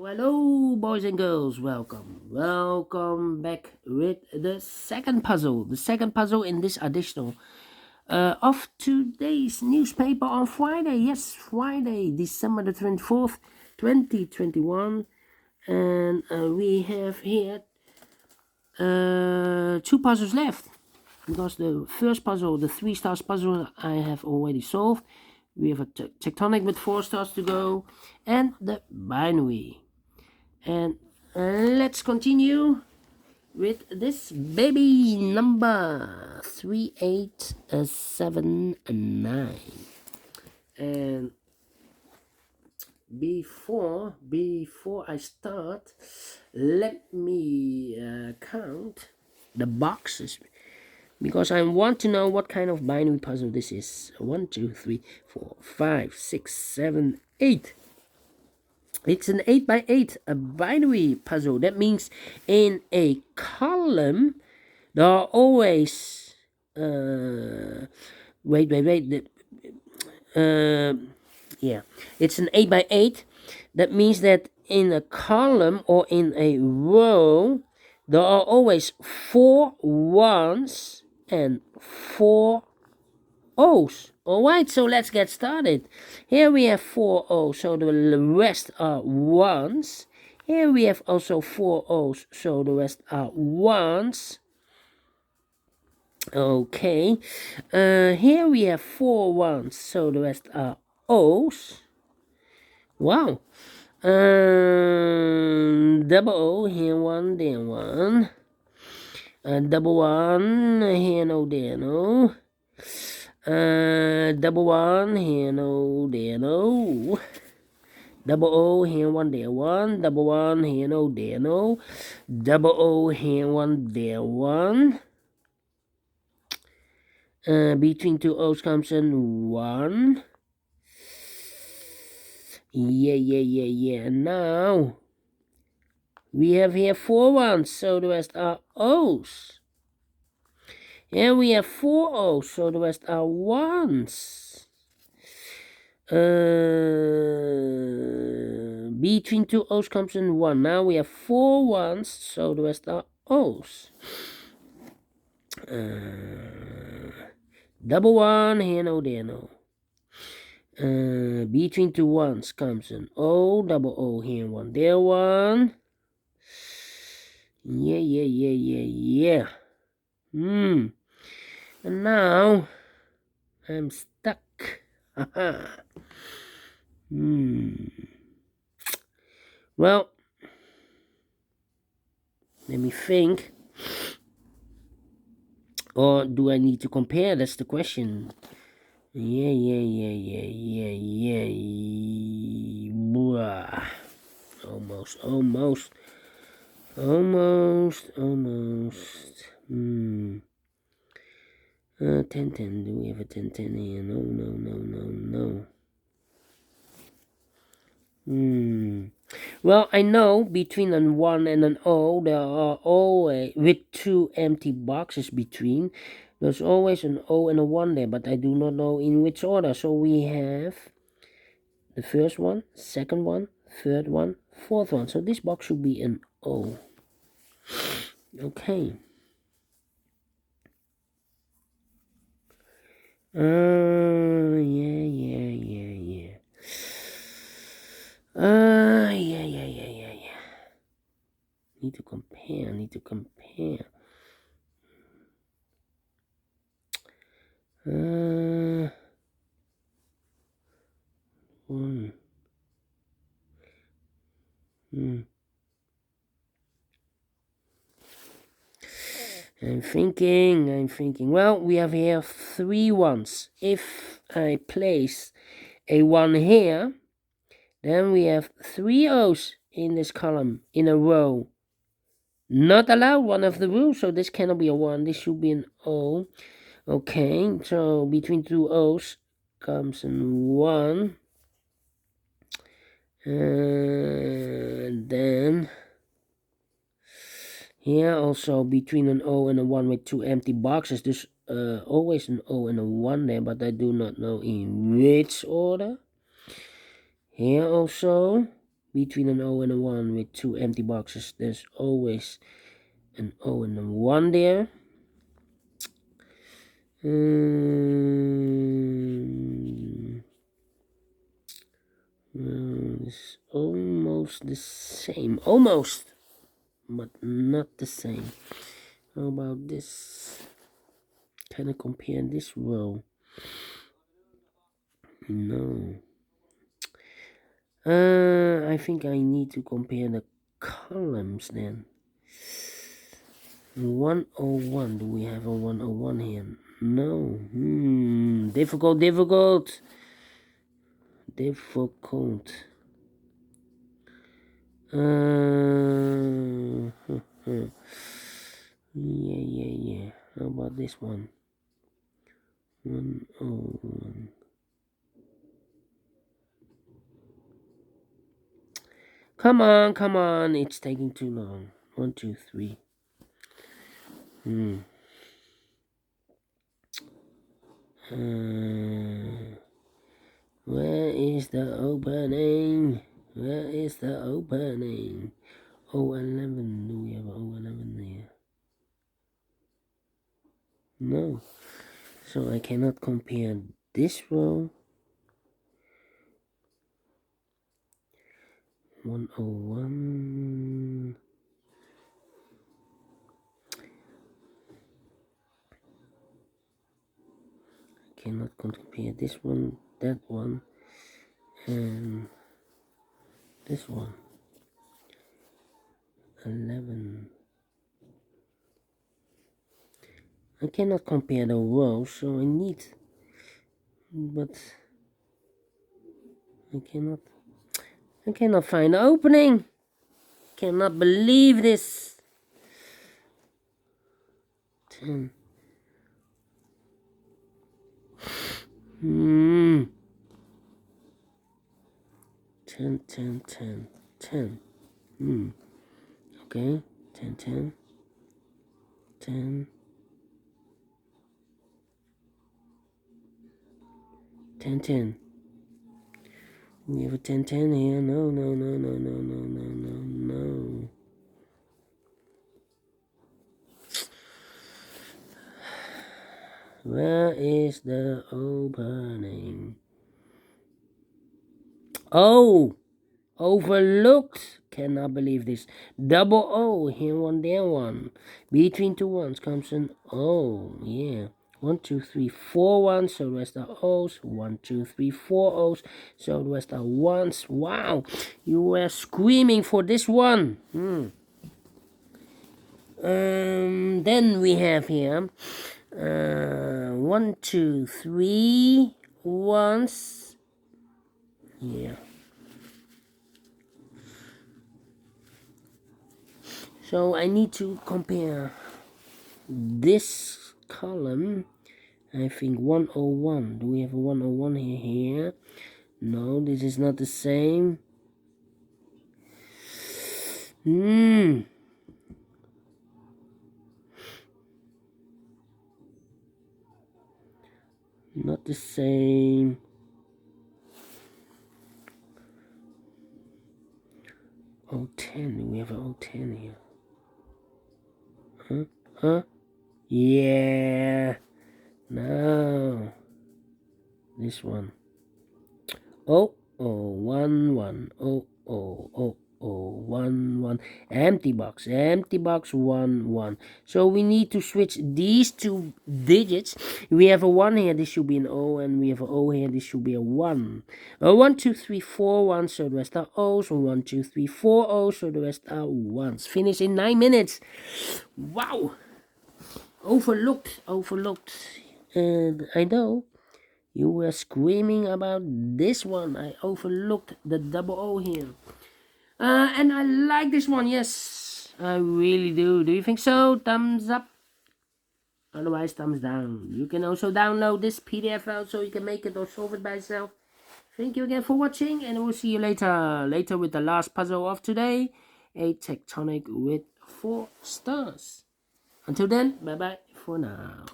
Hello, boys and girls. Welcome back with the second puzzle. The second puzzle in this additional of today's newspaper on Friday. Yes, Friday, December the 24th, 2021. And we have here two puzzles left. Because the first puzzle, the 3 stars puzzle, I have already solved. We have a tectonic with 4 stars to go. And the binary. And let's continue with this baby number 3879. And before I start, let me count the boxes, because I want to know what kind of binary puzzle this is. 1, 2, 3, 4, 5, 6, 7, 8. It's an 8x8, a binary puzzle. That means in a column there are always yeah, it's an 8x8. That means that in a column or in a row there are always 4 ones and 4 O's. Alright, so let's get started. Here we have 4 O's, so the rest are ones. Here we have also 4 O's, so the rest are ones. Okay. Here we have 4 ones, so the rest are O's. Wow. Double O, here one, there one. Double one, here no, there no. Double one, here no, there no. Double O, here one, there one. Double one, here no, there no. Double O, here one, there one. Between 2 O's comes in 1. Yeah. Now we have here 4 ones, so the rest are O's. Here we have 4 O's, so the rest are ones. Between 2 O's comes in 1. Now we have 4 ones, so the rest are O's. Double one, here no, there no. Between 2 ones comes an O, double O, here one, there one. Yeah. And now I'm stuck. Well, let me think. Or do I need to compare? That's the question. Yeah. Blah. Almost. 10. Do we have a 10 here? No. Well, I know between an 1 and an O, there are always, with 2 empty boxes between, there's always an O and a 1 there, but I do not know in which order. So we have the first one, second one, third one, fourth one. So this box should be an O. Okay. Yeah. Need to compare. One. I'm thinking. Well, we have here 3 ones. If I place a 1 here, then we have 3 O's in this column in a row. Not allowed, one of the rules, so this cannot be a 1. This should be an O. Okay, so between 2 O's comes an 1. And then here also between an O and a 1 with 2 empty boxes. There's always an O and a 1 there, but I do not know in which order. Here also Between an O and a 1 with 2 empty boxes, there's always an O and a 1 there. It's almost the same. Almost, but not the same. How about this? Can I compare this row? No. I think I need to compare the columns then. 101. Do we have a 101 here? No. Difficult. Yeah. How about this one? 101. Come on. It's taking too long. 1, 2, 3. Where is the opening? O11. Do we have O11 there? No. So I cannot compare this row. 101. I cannot compare this one, that one, and this one. 11. I cannot compare the rows, so I need, but I cannot find the opening. Cannot believe this. 10. 10. Okay, 10. 10. 10. We have a 10 here. No. Where is the opening? Oh, overlooked. Cannot believe this. Double O, here one, there one. Between two ones comes an O. Yeah. 1, 2, 3, 4 ones, so the rest are O's. 1, 2, 3, 4 O's, so the rest are ones. Wow, you were screaming for this one. Then we have here 1, 2, 3 ones. Yeah. So I need to compare this column. I think 101. Do we have a 101 here? No, this is not the same. Not the same. O10. We have an O10 here. Huh? Yeah. No. This one. 1. 1. Empty box 1. So we need to switch these two digits. We have a 1 here, this should be an O, and we have an O here, this should be a 1. 1, 2, 3, 4 1, so the rest are O's. 1, 2, 3, 4 O's, so the rest are 1s. Finish in 9 minutes. Wow. Overlooked. And I know you were screaming about this one. I overlooked the double O here. And I like this one, yes. I really do. Do you think so? Thumbs up. Otherwise, thumbs down. You can also download this PDF file so you can make it or solve it by yourself. Thank you again for watching, and we'll see you later. Later with the last puzzle of today. A tectonic with 4 stars. Until then, bye-bye for now.